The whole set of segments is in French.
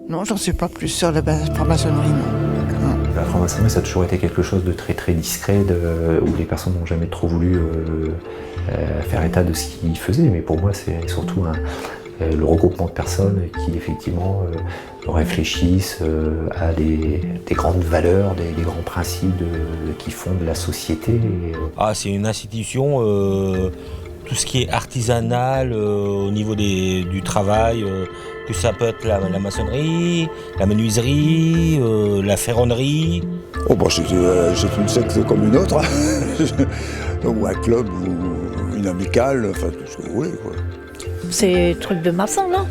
Non, j'en sais pas plus sur la franc-maçonnerie, non. La franc-maçonnerie, ça a toujours été quelque chose de très très discret, où les personnes n'ont jamais trop voulu faire état de ce qu'ils faisaient. Mais pour moi, c'est surtout le regroupement de personnes qui effectivement réfléchissent à des grandes valeurs, des grands principes qui fondent la société. C'est une institution, tout ce qui est artisanal au niveau du travail, que ça peut être la maçonnerie, la menuiserie, la ferronnerie. C'est une secte comme une autre, ou un club, ou une amicale, enfin tout ce que vous voulez, quoi. C'est truc de maçon, non?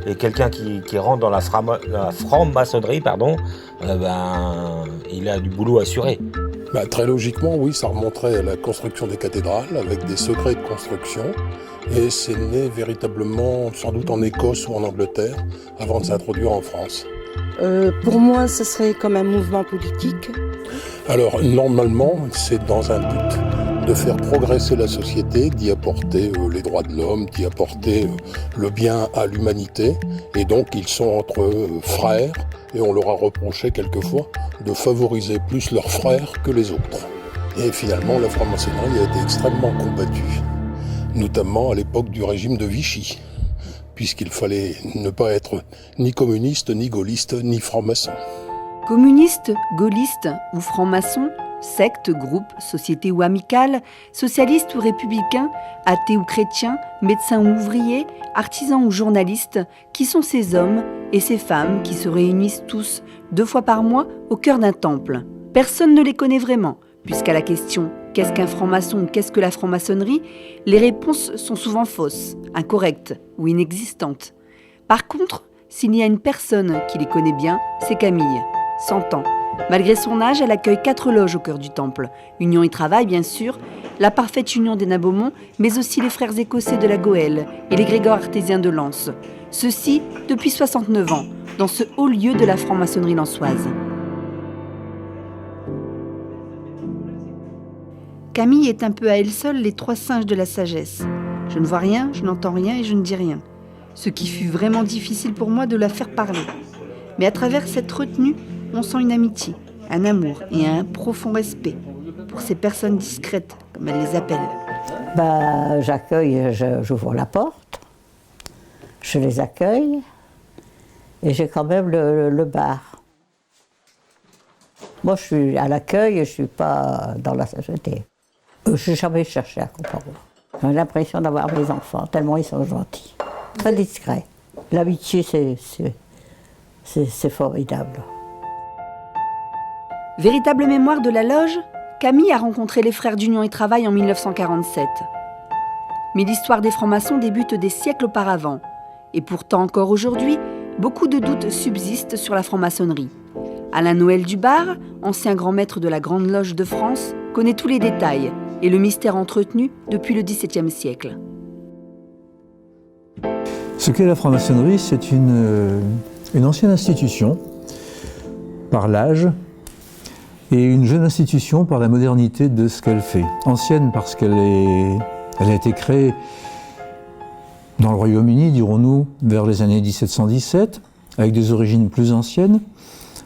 Et quelqu'un qui rentre dans la franc-maçonnerie, il a du boulot assuré. Très logiquement, oui, ça remonterait à la construction des cathédrales, avec des secrets de construction. Et c'est né véritablement, sans doute en Écosse ou en Angleterre, avant de s'introduire en France. Pour moi, ce serait comme un mouvement politique. Alors, normalement, c'est dans un but de faire progresser la société, d'y apporter les droits de l'homme, d'y apporter le bien à l'humanité. Et donc, ils sont entre frères, et on leur a reproché quelquefois de favoriser plus leurs frères que les autres. Et finalement, la franc-maçonnerie a été extrêmement combattue, notamment à l'époque du régime de Vichy, puisqu'il fallait ne pas être ni communiste, ni gaulliste, ni franc-maçon. Communiste, gaulliste ou franc-maçon, secte, groupe, société ou amicale, socialiste ou républicain, athée ou chrétien, médecin ou ouvrier, artisan ou journaliste, qui sont ces hommes et ces femmes qui se réunissent tous 2 fois par mois au cœur d'un temple? Personne ne les connaît vraiment, puisqu'à la question « Qu'est-ce qu'un franc-maçon ? Qu'est-ce que la franc-maçonnerie ?», les réponses sont souvent fausses, incorrectes ou inexistantes. Par contre, s'il y a une personne qui les connaît bien, c'est Camille, 100 ans. Malgré son âge, elle accueille 4 loges au cœur du temple. Union et Travail, bien sûr, la Parfaite Union des Nains-Beaumont, mais aussi les Frères écossais de la Goëlle et les Grégores artésiens de Lens. Ceci depuis 69 ans, dans ce haut lieu de la franc-maçonnerie lensoise. Camille est un peu à elle seule les 3 singes de la sagesse. Je ne vois rien, je n'entends rien et je ne dis rien. Ce qui fut vraiment difficile pour moi de la faire parler. Mais à travers cette retenue, on sent une amitié, un amour et un profond respect pour ces personnes discrètes, comme elle les appelle. J'accueille, j'ouvre la porte, je les accueille et j'ai quand même le bar. Moi, je suis à l'accueil, je ne suis pas dans la société. Je n'ai jamais cherché à comprendre. J'ai l'impression d'avoir mes enfants, tellement ils sont gentils. Très discrets. L'amitié, c'est formidable. Véritable mémoire de la loge, Camille a rencontré les Frères d'Union et Travail en 1947. Mais l'histoire des francs-maçons débute des siècles auparavant. Et pourtant, encore aujourd'hui, beaucoup de doutes subsistent sur la franc-maçonnerie. Alain Noël Dubar, ancien grand maître de la Grande Loge de France, connaît tous les détails et le mystère entretenu depuis le XVIIe siècle. Ce qu'est la franc-maçonnerie, c'est une ancienne institution par l'âge et une jeune institution par la modernité de ce qu'elle fait. Ancienne parce qu'elle a été créée dans le Royaume-Uni, dirons-nous, vers les années 1717, avec des origines plus anciennes.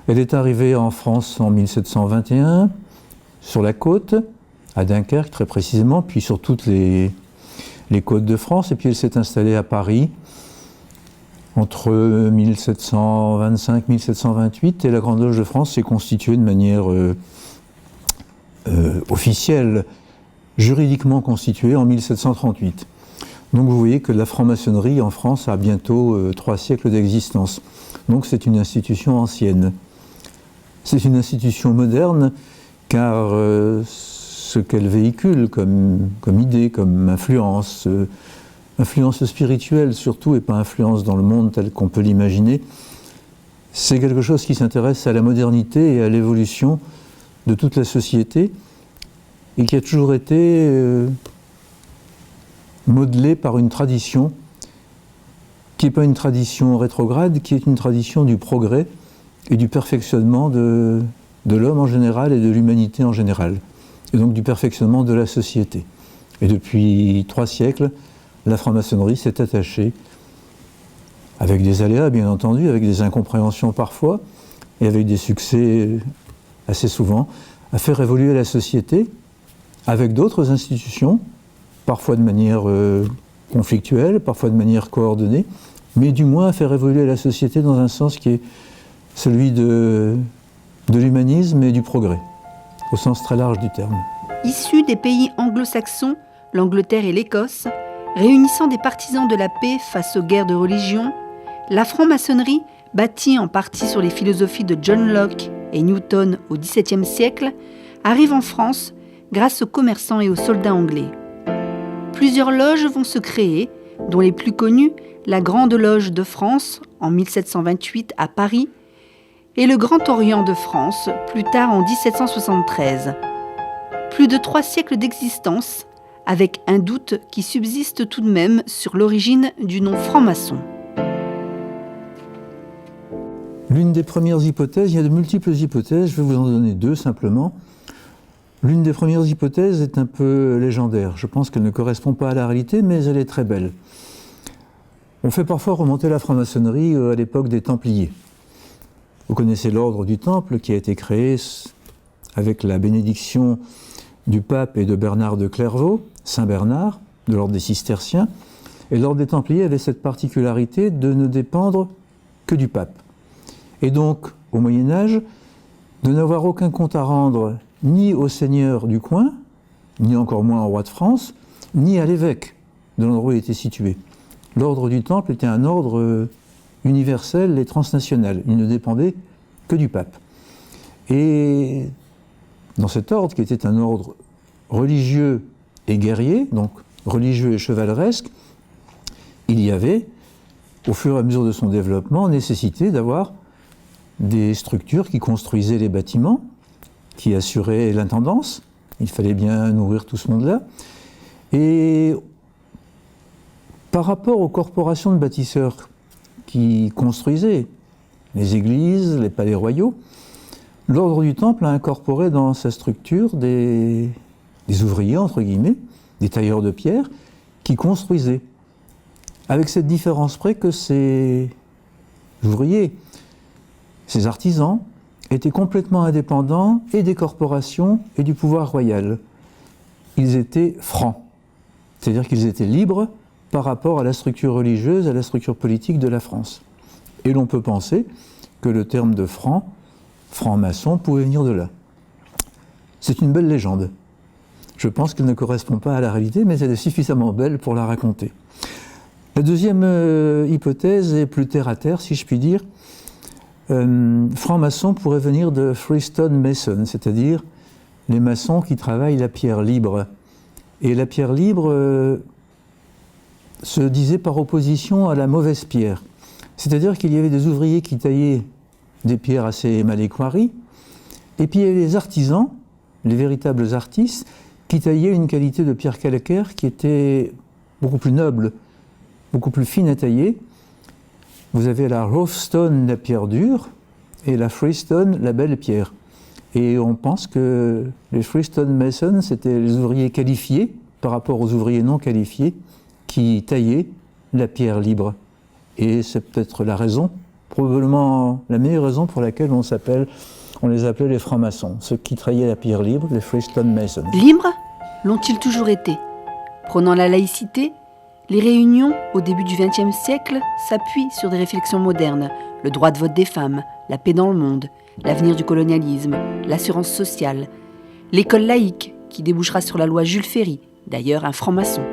Elle est arrivée en France en 1721, sur la côte, à Dunkerque très précisément, puis sur toutes les côtes de France, et puis elle s'est installée à Paris entre 1725-1728, et la Grande Loge de France s'est constituée de manière officielle, juridiquement constituée en 1738. Donc vous voyez que la franc-maçonnerie en France a bientôt 3 siècles d'existence. Donc c'est une institution ancienne. C'est une institution moderne, car ce qu'elle véhicule comme idée, comme influence, influence spirituelle surtout, et pas influence dans le monde tel qu'on peut l'imaginer, c'est quelque chose qui s'intéresse à la modernité et à l'évolution de toute la société, et qui a toujours été modelé par une tradition qui n'est pas une tradition rétrograde, qui est une tradition du progrès et du perfectionnement de l'homme en général et de l'humanité en général, et donc du perfectionnement de la société. Et depuis 3 siècles, la franc-maçonnerie s'est attachée avec des aléas bien entendu, avec des incompréhensions parfois, et avec des succès assez souvent, à faire évoluer la société avec d'autres institutions, parfois de manière conflictuelle, parfois de manière coordonnée, mais du moins à faire évoluer la société dans un sens qui est celui de l'humanisme et du progrès, au sens très large du terme. Issus des pays anglo-saxons, l'Angleterre et l'Écosse, réunissant des partisans de la paix face aux guerres de religion, la franc-maçonnerie, bâtie en partie sur les philosophies de John Locke et Newton au XVIIe siècle, arrive en France grâce aux commerçants et aux soldats anglais. Plusieurs loges vont se créer, dont les plus connues, la Grande Loge de France, en 1728 à Paris, et le Grand Orient de France, plus tard en 1773. Plus de 3 siècles d'existence, avec un doute qui subsiste tout de même sur l'origine du nom franc-maçon. L'une des premières hypothèses, il y a de multiples hypothèses, je vais vous en donner 2 simplement. L'une des premières hypothèses est un peu légendaire. Je pense qu'elle ne correspond pas à la réalité, mais elle est très belle. On fait parfois remonter la franc-maçonnerie à l'époque des Templiers. Vous connaissez l'ordre du Temple qui a été créé avec la bénédiction du pape et de Bernard de Clairvaux, Saint Bernard, de l'ordre des Cisterciens. Et l'ordre des Templiers avait cette particularité de ne dépendre que du pape. Et donc, au Moyen-Âge, de n'avoir aucun compte à rendre ni au seigneur du coin, ni encore moins au roi de France, ni à l'évêque de l'endroit où il était situé. L'ordre du Temple était un ordre universel et transnational. Il ne dépendait que du pape. Et dans cet ordre, qui était un ordre religieux et guerrier, donc religieux et chevaleresque, il y avait, au fur et à mesure de son développement, nécessité d'avoir des structures qui construisaient les bâtiments, qui assuraient l'intendance. Il fallait bien nourrir tout ce monde-là. Et par rapport aux corporations de bâtisseurs qui construisaient les églises, les palais royaux, l'ordre du Temple a incorporé dans sa structure des ouvriers, entre guillemets, des tailleurs de pierre, qui construisaient. Avec cette différence près que ces ouvriers, ces artisans, étaient complètement indépendants et des corporations et du pouvoir royal. Ils étaient francs, c'est-à-dire qu'ils étaient libres par rapport à la structure religieuse, à la structure politique de la France. Et l'on peut penser que le terme de franc, franc-maçon, pouvait venir de là. C'est une belle légende. Je pense qu'elle ne correspond pas à la réalité, mais elle est suffisamment belle pour la raconter. La deuxième hypothèse est plus terre-à-terre, si je puis dire. Franc-maçon pourrait venir de Freestone Mason, c'est-à-dire les maçons qui travaillent la pierre libre. Et la pierre libre se disait par opposition à la mauvaise pierre. C'est-à-dire qu'il y avait des ouvriers qui taillaient des pierres assez mal équarries, et puis il y avait les artisans, les véritables artistes, qui taillaient une qualité de pierre calcaire qui était beaucoup plus noble, beaucoup plus fine à tailler. Vous avez la rough stone, la pierre dure, et la freestone, la belle pierre. Et on pense que les freestone masons, c'était les ouvriers qualifiés par rapport aux ouvriers non qualifiés qui taillaient la pierre libre. Et c'est peut-être la raison, probablement la meilleure raison pour laquelle on les appelait les francs-maçons, ceux qui taillaient la pierre libre, les freestone masons. Libres l'ont-ils toujours été? Prônant la laïcité, les réunions, au début du XXe siècle, s'appuient sur des réflexions modernes, le droit de vote des femmes, la paix dans le monde, l'avenir du colonialisme, l'assurance sociale, l'école laïque, qui débouchera sur la loi Jules Ferry, d'ailleurs un franc-maçon.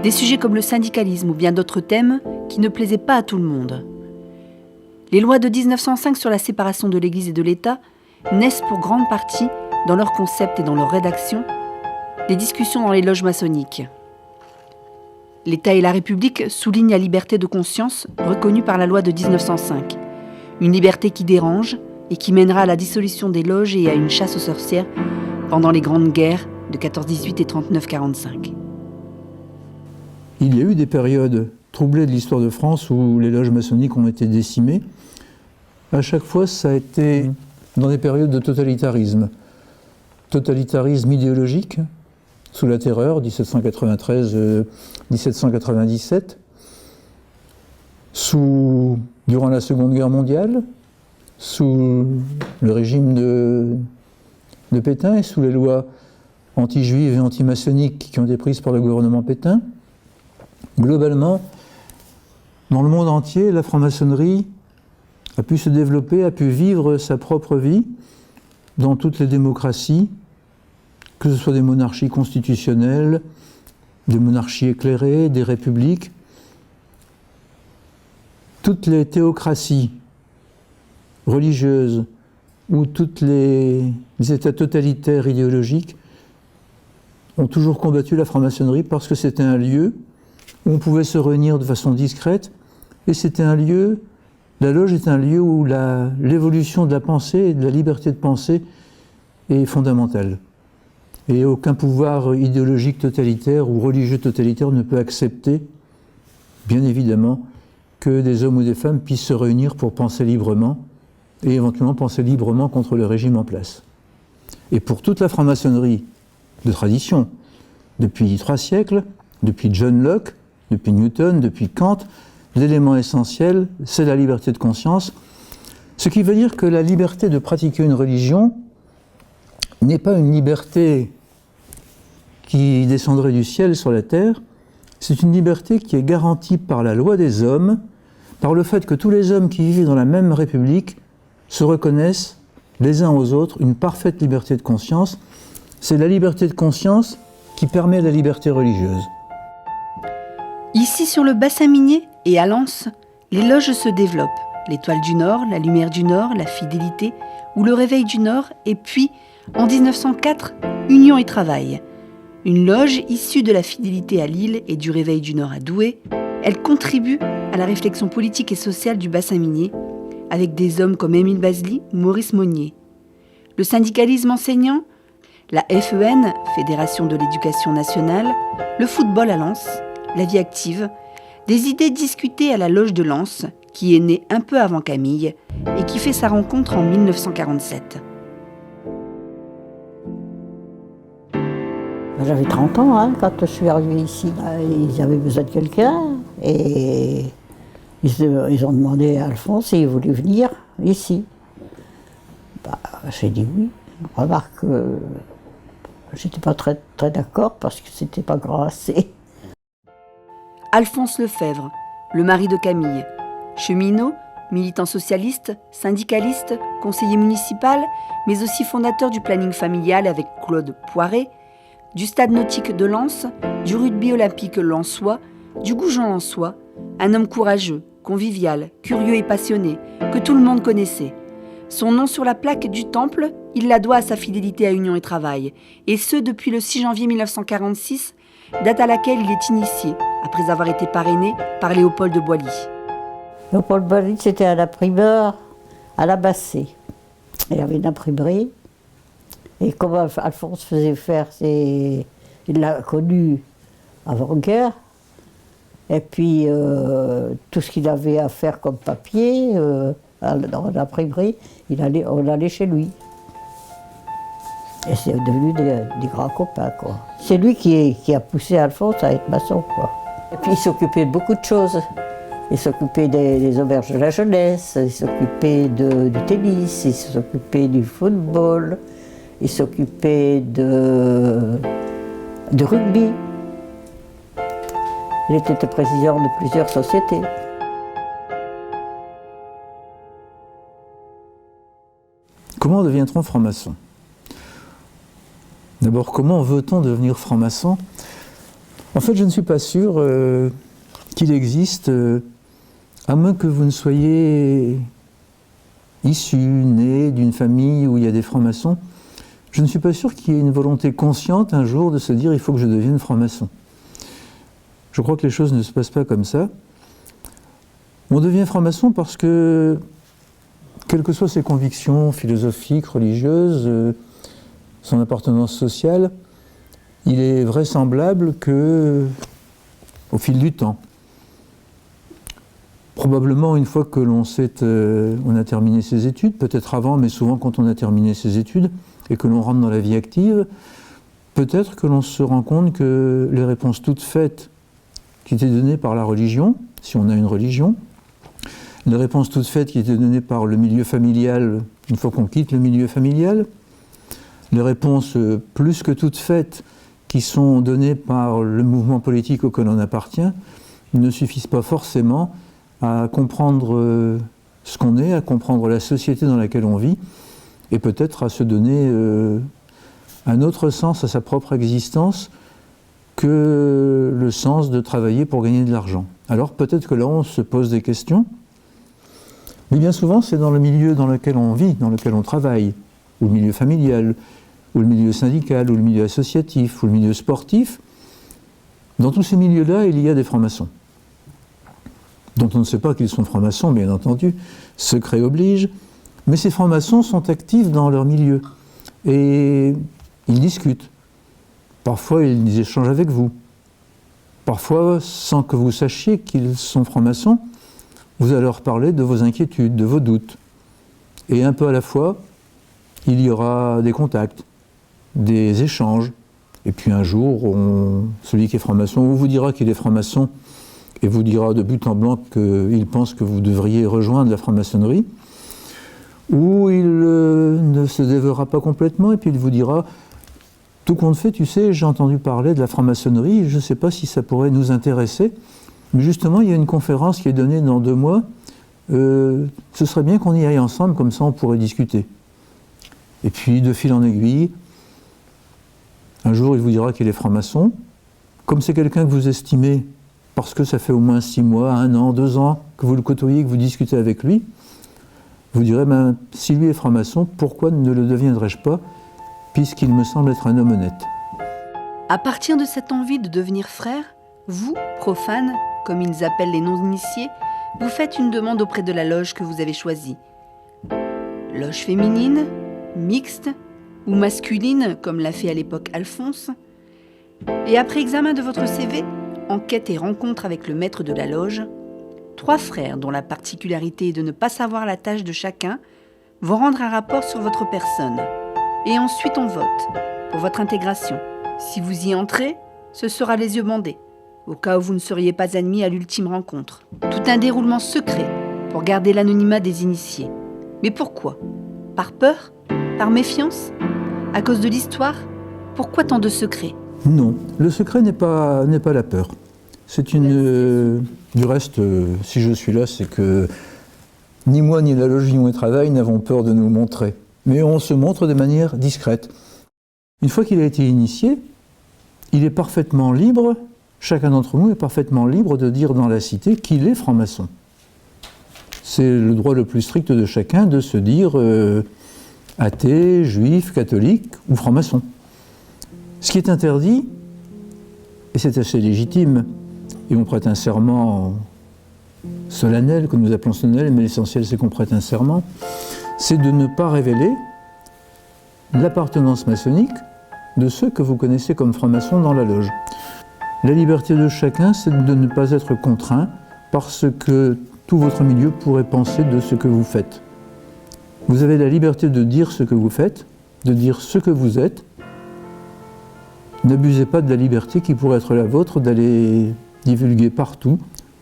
Des sujets comme le syndicalisme ou bien d'autres thèmes qui ne plaisaient pas à tout le monde. Les lois de 1905 sur la séparation de l'Église et de l'État naissent pour grande partie, dans leur concept et dans leur rédaction, des discussions dans les loges maçonniques. L'État et la République soulignent la liberté de conscience reconnue par la loi de 1905. Une liberté qui dérange et qui mènera à la dissolution des loges et à une chasse aux sorcières pendant les grandes guerres de 14-18 et 39-45. Il y a eu des périodes troublées de l'histoire de France où les loges maçonniques ont été décimées. À chaque fois, ça a été dans des périodes de totalitarisme. Totalitarisme idéologique, sous la Terreur, 1793-1797, durant la Seconde Guerre mondiale, sous le régime de Pétain et sous les lois anti-juives et anti-maçonniques qui ont été prises par le gouvernement Pétain. Globalement, dans le monde entier, la franc-maçonnerie a pu se développer, a pu vivre sa propre vie dans toutes les démocraties, que ce soit des monarchies constitutionnelles, des monarchies éclairées, des républiques. Toutes les théocraties religieuses ou tous les états totalitaires idéologiques ont toujours combattu la franc-maçonnerie parce que c'était un lieu où on pouvait se réunir de façon discrète et c'était un lieu, la loge est un lieu où l'évolution de la pensée et de la liberté de penser est fondamentale. Et aucun pouvoir idéologique totalitaire ou religieux totalitaire ne peut accepter, bien évidemment, que des hommes ou des femmes puissent se réunir pour penser librement et éventuellement penser librement contre le régime en place. Et pour toute la franc-maçonnerie de tradition, depuis 3 siècles, depuis John Locke, depuis Newton, depuis Kant, l'élément essentiel, c'est la liberté de conscience, ce qui veut dire que la liberté de pratiquer une religion n'est pas une liberté qui descendrait du ciel sur la terre, c'est une liberté qui est garantie par la loi des hommes, par le fait que tous les hommes qui vivent dans la même république se reconnaissent les uns aux autres une parfaite liberté de conscience. C'est la liberté de conscience qui permet la liberté religieuse. Ici sur le bassin minier et à Lens, les loges se développent. L'Étoile du Nord, la Lumière du Nord, la Fidélité ou le Réveil du Nord et puis, en 1904, Union et Travail. Une loge issue de la Fidélité à Lille et du Réveil du Nord à Douai, elle contribue à la réflexion politique et sociale du bassin minier, avec des hommes comme Émile Bazely ou Maurice Monnier. Le syndicalisme enseignant, la FEN, Fédération de l'éducation nationale, le football à Lens, la vie active, des idées discutées à la loge de Lens, qui est née un peu avant Camille et qui fait sa rencontre en 1947. J'avais 30 ans quand je suis arrivée ici. Ils avaient besoin de quelqu'un et ils ont demandé à Alphonse s'il voulait venir ici. J'ai dit oui. Remarque, j'étais pas très d'accord parce que c'était pas grand assez. Alphonse Lefebvre, le mari de Camille, cheminot, militant socialiste, syndicaliste, conseiller municipal, mais aussi fondateur du planning familial avec Claude Poiret, du stade nautique de Lens, du rugby olympique lensois, du Goujon lensois, un homme courageux, convivial, curieux et passionné, que tout le monde connaissait. Son nom sur la plaque du temple, il la doit à sa fidélité à Union et Travail, et ce depuis le 6 janvier 1946, date à laquelle il est initié, après avoir été parrainé par Léopold de Boilly. Léopold Boilly, c'était un imprimeur à la Bassée. Il y avait une imprimerie. Et comme Alphonse faisait faire il l'a connu avant-guerre, et puis tout ce qu'il avait à faire comme papier dans l'imprimerie, on allait chez lui. Et c'est devenu des grands copains, quoi. C'est lui qui a poussé Alphonse à être maçon, quoi. Et puis il s'occupait de beaucoup de choses. Il s'occupait des auberges de la jeunesse, il s'occupait du tennis, il s'occupait du football. Il s'occupait de rugby. Il était président de plusieurs sociétés. Comment devient-on franc-maçon ? D'abord, comment veut-on devenir franc-maçon ? En fait, je ne suis pas sûr qu'il existe, à moins que vous ne soyez issu, né d'une famille où il y a des francs-maçons, je ne suis pas sûr qu'il y ait une volonté consciente un jour de se dire « il faut que je devienne franc-maçon ». Je crois que les choses ne se passent pas comme ça. On devient franc-maçon parce que, quelles que soient ses convictions philosophiques, religieuses, son appartenance sociale, il est vraisemblable que, au fil du temps, probablement une fois que on a terminé ses études, peut-être avant, mais souvent quand on a terminé ses études, et que l'on rentre dans la vie active, peut-être que l'on se rend compte que les réponses toutes faites qui étaient données par la religion, si on a une religion, les réponses toutes faites qui étaient données par le milieu familial une fois qu'on quitte le milieu familial, les réponses plus que toutes faites qui sont données par le mouvement politique auquel on appartient ne suffisent pas forcément à comprendre ce qu'on est, à comprendre la société dans laquelle on vit, et peut-être à se donner un autre sens à sa propre existence que le sens de travailler pour gagner de l'argent. Alors peut-être que là on se pose des questions, mais bien souvent c'est dans le milieu dans lequel on vit, dans lequel on travaille, ou le milieu familial, ou le milieu syndical, ou le milieu associatif, ou le milieu sportif. Dans tous ces milieux-là, il y a des francs-maçons, dont on ne sait pas qu'ils sont francs-maçons, bien entendu, secret oblige, mais ces francs-maçons sont actifs dans leur milieu, et ils discutent. Parfois, ils échangent avec vous. Parfois, sans que vous sachiez qu'ils sont francs-maçons, vous allez leur parler de vos inquiétudes, de vos doutes. Et un peu à la fois, il y aura des contacts, des échanges. Et puis un jour, celui qui est franc-maçon vous dira qu'il est franc-maçon et vous dira de but en blanc qu'il pense que vous devriez rejoindre la franc-maçonnerie. Ou il ne se déverra pas complètement et puis il vous dira « Tout compte fait, tu sais, j'ai entendu parler de la franc-maçonnerie, je ne sais pas si ça pourrait nous intéresser, mais justement, il y a une conférence qui est donnée dans 2 mois, ce serait bien qu'on y aille ensemble, comme ça on pourrait discuter. » Et puis, de fil en aiguille, un jour il vous dira qu'il est franc-maçon. Comme c'est quelqu'un que vous estimez, parce que ça fait au moins 6 mois, 1 an, 2 ans que vous le côtoyez, que vous discutez avec lui, vous direz, si lui est franc-maçon, pourquoi ne le deviendrais-je pas, puisqu'il me semble être un homme honnête. À partir de cette envie de devenir frère, vous, profanes, comme ils appellent les non-initiés, vous faites une demande auprès de la loge que vous avez choisie. Loge féminine, mixte ou masculine, comme l'a fait à l'époque Alphonse. Et après examen de votre CV, enquête et rencontre avec le maître de la loge, 3 frères, dont la particularité est de ne pas savoir la tâche de chacun, vont rendre un rapport sur votre personne. Et ensuite on vote pour votre intégration. Si vous y entrez, ce sera les yeux bandés, au cas où vous ne seriez pas admis à l'ultime rencontre. Tout un déroulement secret pour garder l'anonymat des initiés. Mais pourquoi? Par peur? Par méfiance? À cause de l'histoire? Pourquoi tant de secrets? Non, le secret n'est pas la peur. C'est une... du reste, si je suis là, c'est que ni moi ni la loge Union et Travail n'avons peur de nous montrer. Mais on se montre de manière discrète. Une fois qu'il a été initié, il est parfaitement libre, chacun d'entre nous est parfaitement libre de dire dans la cité qu'il est franc-maçon. C'est le droit le plus strict de chacun de se dire athée, juif, catholique ou franc-maçon. Ce qui est interdit, et c'est assez légitime, et on prête un serment solennel, que nous appelons solennel, mais l'essentiel c'est qu'on prête un serment, c'est de ne pas révéler l'appartenance maçonnique de ceux que vous connaissez comme francs-maçons dans la loge. La liberté de chacun, c'est de ne pas être contraint par ce que tout votre milieu pourrait penser de ce que vous faites. Vous avez la liberté de dire ce que vous faites, de dire ce que vous êtes. N'abusez pas de la liberté qui pourrait être la vôtre d'aller divulguer partout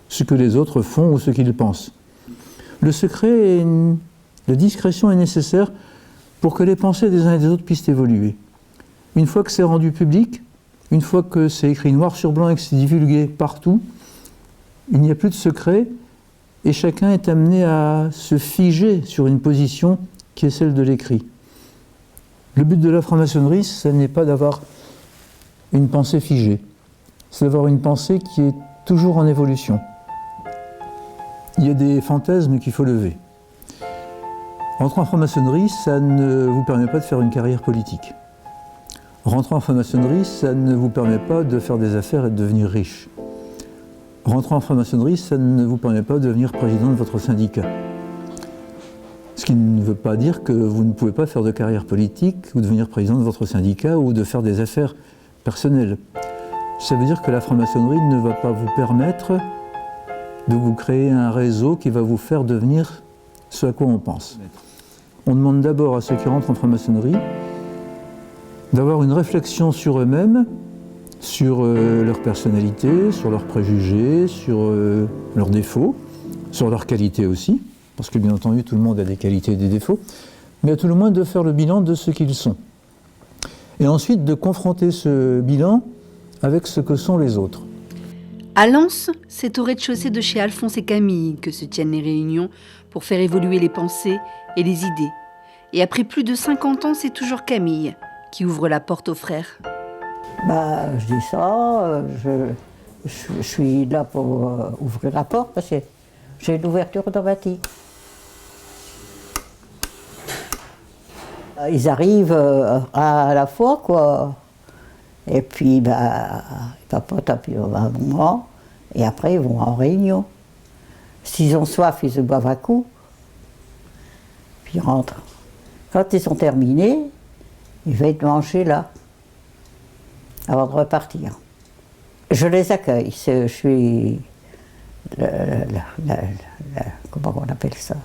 ce que les autres font ou ce qu'ils pensent. Le secret, la discrétion est nécessaire pour que les pensées des uns et des autres puissent évoluer. Une fois que c'est rendu public, une fois que c'est écrit noir sur blanc et que c'est divulgué partout, il n'y a plus de secret et chacun est amené à se figer sur une position qui est celle de l'écrit. Le but de la franc-maçonnerie, ce n'est pas d'avoir une pensée figée, c'est d'avoir une pensée qui est toujours en évolution. Il y a des fantasmes qu'il faut lever. Rentrer en franc-maçonnerie, ça ne vous permet pas de faire une carrière politique. Rentrer en franc-maçonnerie, ça ne vous permet pas de faire des affaires et de devenir riche. Rentrer en franc-maçonnerie, ça ne vous permet pas de devenir président de votre syndicat. Ce qui ne veut pas dire que vous ne pouvez pas faire de carrière politique ou devenir président de votre syndicat ou de faire des affaires personnelles. Ça veut dire que la franc-maçonnerie ne va pas vous permettre de vous créer un réseau qui va vous faire devenir ce à quoi on pense. On demande d'abord à ceux qui rentrent en franc-maçonnerie d'avoir une réflexion sur eux-mêmes, sur leur personnalité, sur leurs préjugés, sur leurs défauts, sur leurs qualités aussi, parce que bien entendu tout le monde a des qualités et des défauts, mais à tout le moins de faire le bilan de ce qu'ils sont. Et ensuite de confronter ce bilan avec ce que sont les autres. À Lens, c'est au rez-de-chaussée de chez Alphonse et Camille que se tiennent les réunions pour faire évoluer les pensées et les idées. Et après plus de 50 ans, c'est toujours Camille qui ouvre la porte aux frères. Je dis ça, je suis là pour ouvrir la porte parce que j'ai une ouverture automatique. Ils arrivent à la fois, quoi. Et puis, ils papotent un moment, et après, ils vont en réunion. S'ils ont soif, ils se boivent un coup, puis ils rentrent. Quand ils sont terminés, ils viennent manger là, avant de repartir. Je les accueille, je suis comment on appelle ça?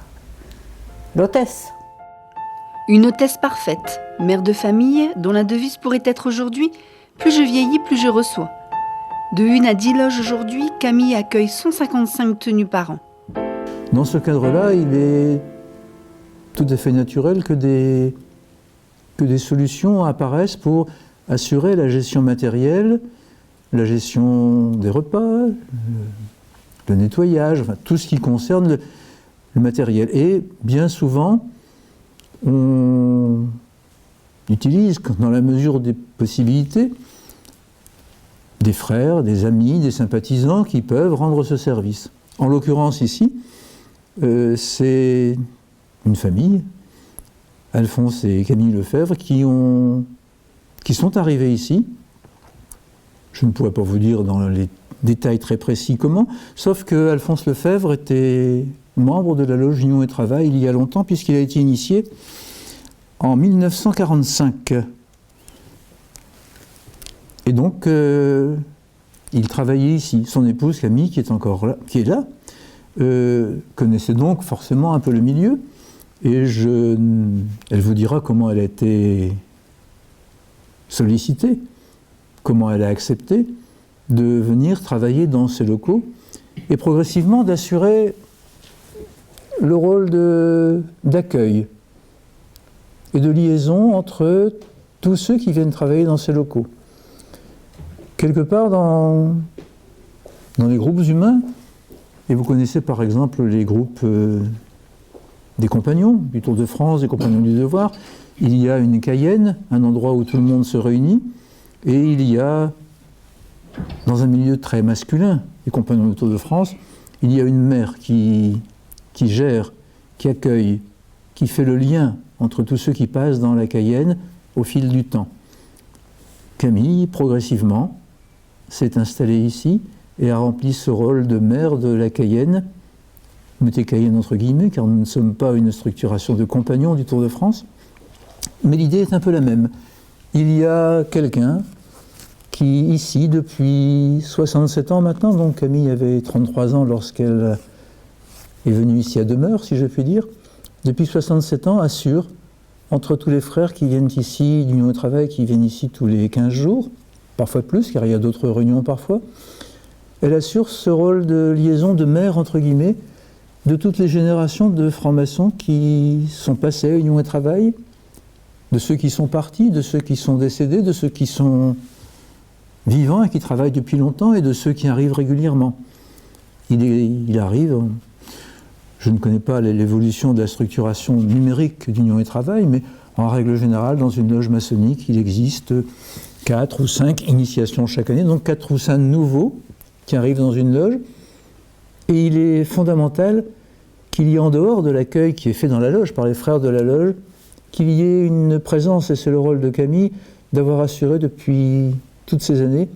L'hôtesse. Une hôtesse parfaite, mère de famille dont la devise pourrait être aujourd'hui « Plus je vieillis, plus je reçois ». De 1 à 10 loges aujourd'hui, Camille accueille 155 tenues par an. Dans ce cadre-là, il est tout à fait naturel que des solutions apparaissent pour assurer la gestion matérielle, la gestion des repas, le nettoyage, enfin, tout ce qui concerne le matériel. Et bien souvent, on utilise, dans la mesure des possibilités, des frères, des amis, des sympathisants qui peuvent rendre ce service. En l'occurrence ici, c'est une famille, Alphonse et Camille Lefebvre, qui sont arrivés ici. Je ne pourrais pas vous dire dans les détails très précis comment, sauf que Alphonse Lefebvre était membre de la loge Union et Travail il y a longtemps, puisqu'il a été initié en 1945. Et donc, il travaillait ici. Son épouse Camille, qui est là, connaissait donc forcément un peu le milieu. Et elle vous dira comment elle a été sollicitée, comment elle a accepté de venir travailler dans ces locaux et progressivement d'assurer le rôle d'accueil et de liaison entre tous ceux qui viennent travailler dans ces locaux. Quelque part dans les groupes humains, et vous connaissez par exemple les groupes des compagnons du Tour de France, des compagnons du devoir, il y a une Cayenne, un endroit où tout le monde se réunit, et il y a, dans un milieu très masculin, les compagnons du Tour de France, il y a une mère qui gère, qui accueille, qui fait le lien entre tous ceux qui passent dans la Cayenne au fil du temps. Camille, progressivement, s'est installée ici et a rempli ce rôle de mère de la Cayenne, mettez Cayenne entre guillemets, car nous ne sommes pas une structuration de compagnons du Tour de France, mais l'idée est un peu la même. Il y a quelqu'un qui, ici, depuis 67 ans maintenant, donc Camille avait 33 ans lorsqu'elle est venue ici à demeure, si je puis dire, depuis 67 ans, assure, entre tous les frères qui viennent ici, d'Union au Travail, qui viennent ici tous les 15 jours, parfois plus, car il y a d'autres réunions parfois, elle assure ce rôle de liaison de mère, entre guillemets, de toutes les générations de francs-maçons qui sont passés à Union et Travail, de ceux qui sont partis, de ceux qui sont décédés, de ceux qui sont vivants et qui travaillent depuis longtemps, et de ceux qui arrivent régulièrement. Il arrive, je ne connais pas l'évolution de la structuration numérique d'Union et Travail, mais en règle générale, dans une loge maçonnique, il existe 4 ou 5 initiations chaque année, donc 4 ou 5 nouveaux qui arrivent dans une loge. Et il est fondamental qu'il y ait en dehors de l'accueil qui est fait dans la loge, par les frères de la loge, qu'il y ait une présence, et c'est le rôle de Camille, d'avoir assuré depuis toutes ces années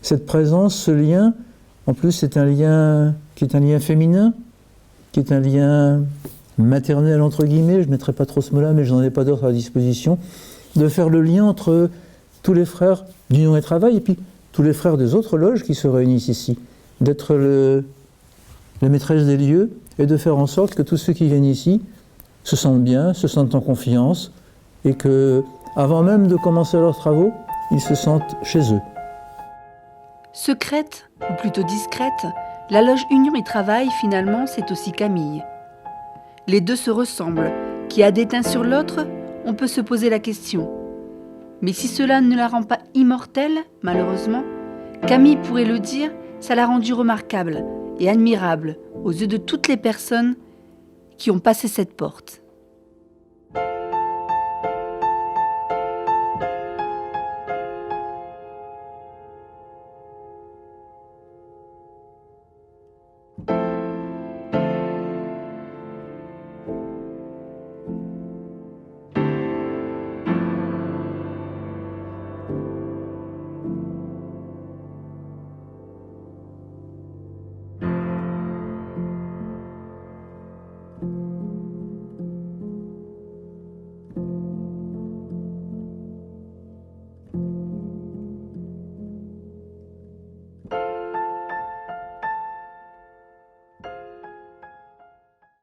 cette présence, ce lien. En plus, c'est un lien qui est un lien féminin, qui est un lien maternel, entre guillemets, je ne mettrai pas trop ce mot-là, mais je n'en ai pas d'autre à disposition, de faire le lien entre tous les frères d'Union et Travail et puis tous les frères des autres loges qui se réunissent ici, d'être la maîtresse des lieux et de faire en sorte que tous ceux qui viennent ici se sentent bien, se sentent en confiance et que, avant même de commencer leurs travaux, ils se sentent chez eux. Secrète, ou plutôt discrète, La loge Union et Travail, finalement, c'est aussi Camille. Les deux se ressemblent. Qui a des teints sur l'autre? On peut se poser la question. Mais si cela ne la rend pas immortelle, malheureusement, Camille pourrait le dire, ça l'a rendue remarquable et admirable aux yeux de toutes les personnes qui ont passé cette porte.